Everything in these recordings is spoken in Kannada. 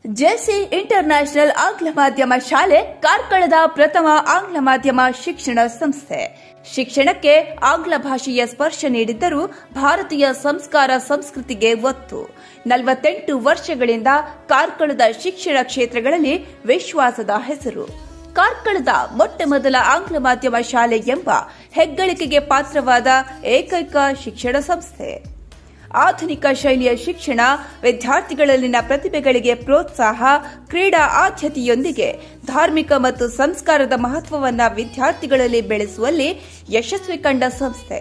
ಜೆಸಿ ಇಂಟರ್ನ್ಯಾಷನಲ್ ಆಂಗ್ಲ ಮಾಧ್ಯಮ ಶಾಲೆ ಕಾರ್ಕಳದ ಪ್ರಥಮ ಆಂಗ್ಲ ಮಾಧ್ಯಮ ಶಿಕ್ಷಣ ಸಂಸ್ಥೆ. ಶಿಕ್ಷಣಕ್ಕೆ ಆಂಗ್ಲ ಭಾಷೆಯ ಸ್ಪರ್ಶ ನೀಡಿದ್ದರೂ ಭಾರತೀಯ ಸಂಸ್ಕಾರ ಸಂಸ್ಕೃತಿಗೆ ಒತ್ತು. 48 ವರ್ಷಗಳಿಂದ ಕಾರ್ಕಳದ ಶಿಕ್ಷಣ ಕ್ಷೇತ್ರಗಳಲ್ಲಿ ವಿಶ್ವಾಸದ ಹೆಸರು. ಕಾರ್ಕಳದ ಮೊಟ್ಟಮೊದಲ ಆಂಗ್ಲ ಮಾಧ್ಯಮ ಶಾಲೆ ಎಂಬ ಹೆಗ್ಗಳಿಕೆಗೆ ಪಾತ್ರವಾದ ಏಕೈಕ ಶಿಕ್ಷಣ ಸಂಸ್ಥೆ. ಆಧುನಿಕ ಶೈಲಿಯ ಶಿಕ್ಷಣ, ವಿದ್ಯಾರ್ಥಿಗಳಲ್ಲಿನ ಪ್ರತಿಭೆಗಳಿಗೆ ಪ್ರೋತ್ಸಾಹ, ಕ್ರೀಡಾ ಆದ್ಯತೆಯೊಂದಿಗೆ ಧಾರ್ಮಿಕ ಮತ್ತು ಸಂಸ್ಕಾರದ ಮಹತ್ವವನ್ನು ವಿದ್ಯಾರ್ಥಿಗಳಲ್ಲಿ ಬೆಳೆಸುವಲ್ಲಿ ಯಶಸ್ವಿ ಕಂಡ ಸಂಸ್ಥೆ.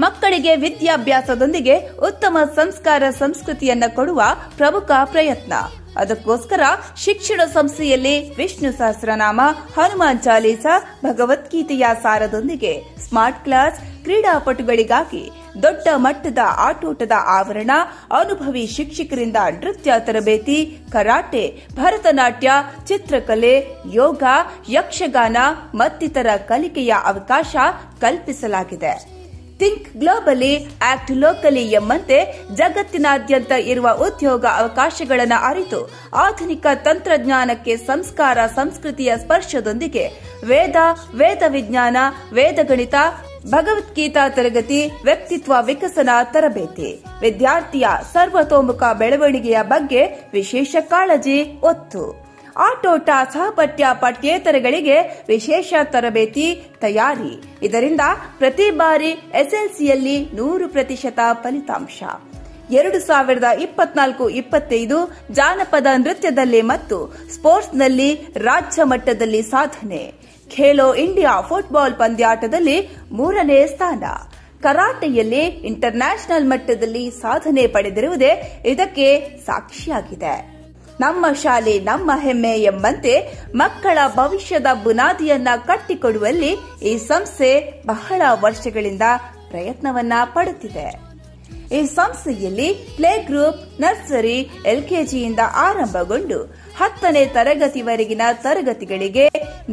ಮಕ್ಕಳಿಗೆ ವಿದ್ಯಾಭ್ಯಾಸದೊಂದಿಗೆ ಉತ್ತಮ ಸಂಸ್ಕಾರ ಸಂಸ್ಕೃತಿಯನ್ನು ಕೊಡುವ ಪ್ರಮುಖ ಪ್ರಯತ್ನ. ಅದಕ್ಕೋಸ್ಕರ ಶಿಕ್ಷಣ ಸಂಸ್ಥೆಯಲ್ಲಿ ವಿಷ್ಣು ಸಹಸ್ರನಾಮ, ಹನುಮಾನ್ ಚಾಲೀಸ, ಭಗವದ್ಗೀತೆಯ ಸಾರದೊಂದಿಗೆ ಸ್ಮಾರ್ಟ್ ಕ್ಲಾಸ್, ಕ್ರೀಡಾಪಟುಗಳಿಗಾಗಿ ದೊಡ್ಡ ಮಟ್ಟದ ಆಟೋಟದ ಆವರಣ, ಅನುಭವಿ ಶಿಕ್ಷಕರಿಂದ ನೃತ್ಯ ತರಬೇತಿ, ಕರಾಟೆ, ಭರತನಾಟ್ಯ, ಚಿತ್ರಕಲೆ, ಯೋಗ, ಯಕ್ಷಗಾನ ಮತ್ತಿತರ ಕಲಿಕೆಯ ಅವಕಾಶ ಕಲ್ಪಿಸಲಾಗಿದೆ. ಥಿಂಕ್ ಗ್ಲೋಬಲಿ, ಆಕ್ಟ್ ಲೋಕಲಿ ಎಂಬಂತೆ ಜಗತ್ತಿನಾದ್ಯಂತ ಇರುವ ಉದ್ಯೋಗ ಅವಕಾಶಗಳನ್ನು ಅರಿತು ಆಧುನಿಕ ತಂತ್ರಜ್ಞಾನಕ್ಕೆ ಸಂಸ್ಕಾರ ಸಂಸ್ಕೃತಿಯ ಸ್ಪರ್ಶದೊಂದಿಗೆ ವೇದ ವಿಜ್ಞಾನ, ವೇದಗಣಿತ, ಭಗವದ್ಗೀತಾ ತರಗತಿ, ವ್ಯಕ್ತಿತ್ವ ವಿಕಸನ ತರಬೇತಿ, ವಿದ್ಯಾರ್ಥಿಯ ಸರ್ವತೋಮುಖ ಬೆಳವಣಿಗೆಯ ಬಗ್ಗೆ ವಿಶೇಷ ಕಾಳಜಿ, ಒತ್ತು. ಆಟೋಟ, ಸಹಪಠ್ಯ, ಪಠ್ಯೇತರಗಳಿಗೆ ವಿಶೇಷ ತರಬೇತಿ ತಯಾರಿ. ಇದರಿಂದ ಪ್ರತಿ ಬಾರಿ ಎಸ್ಎಲ್ಸಿಯಲ್ಲಿ 100% ಫಲಿತಾಂಶ. 2024-25 ಜಾನಪದ ನೃತ್ಯದಲ್ಲಿ ಮತ್ತು ಸ್ಪೋರ್ಟ್ಸ್ನಲ್ಲಿ ರಾಜ್ಯ ಮಟ್ಟದಲ್ಲಿ ಸಾಧನೆ. ಖೇಲೋ ಇಂಡಿಯಾ ಫುಟ್ಬಾಲ್ ಪಂದ್ಯಾಟದಲ್ಲಿ 3ನೇ ಸ್ಥಾನ. ಕರಾಟೆಯಲ್ಲಿ ಇಂಟರ್ನ್ಯಾಷನಲ್ ಮಟ್ಟದಲ್ಲಿ ಸಾಧನೆ ಪಡೆದಿರುವುದೇ ಇದಕ್ಕೆ ಸಾಕ್ಷಿಯಾಗಿದೆ. ನಮ್ಮ ಶಾಲೆ ನಮ್ಮ ಹೆಮ್ಮೆ ಎಂಬಂತೆ ಮಕ್ಕಳ ಭವಿಷ್ಯದ ಬುನಾದಿಯನ್ನ ಕಟ್ಟಿಕೊಡುವಲ್ಲಿ ಈ ಸಂಸ್ಥೆ ಬಹಳ ವರ್ಷಗಳಿಂದ ಪ್ರಯತ್ನವನ್ನ ಪಡುತ್ತಿದೆ. ಈ ಸಂಸ್ಥೆಯಲ್ಲಿ ಪ್ಲೇ ಗ್ರೂಪ್, ನರ್ಸರಿ, ಎಲ್ಕೆಜಿಯಿಂದ ಆರಂಭಗೊಂಡು 10ನೇ ತರಗತಿವರೆಗಿನ ತರಗತಿಗಳಿಗೆ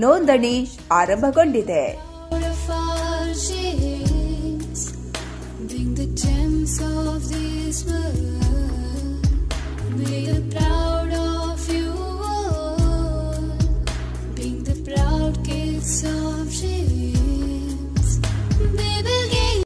ನೋಂದಣಿ ಆರಂಭಗೊಂಡಿದೆ.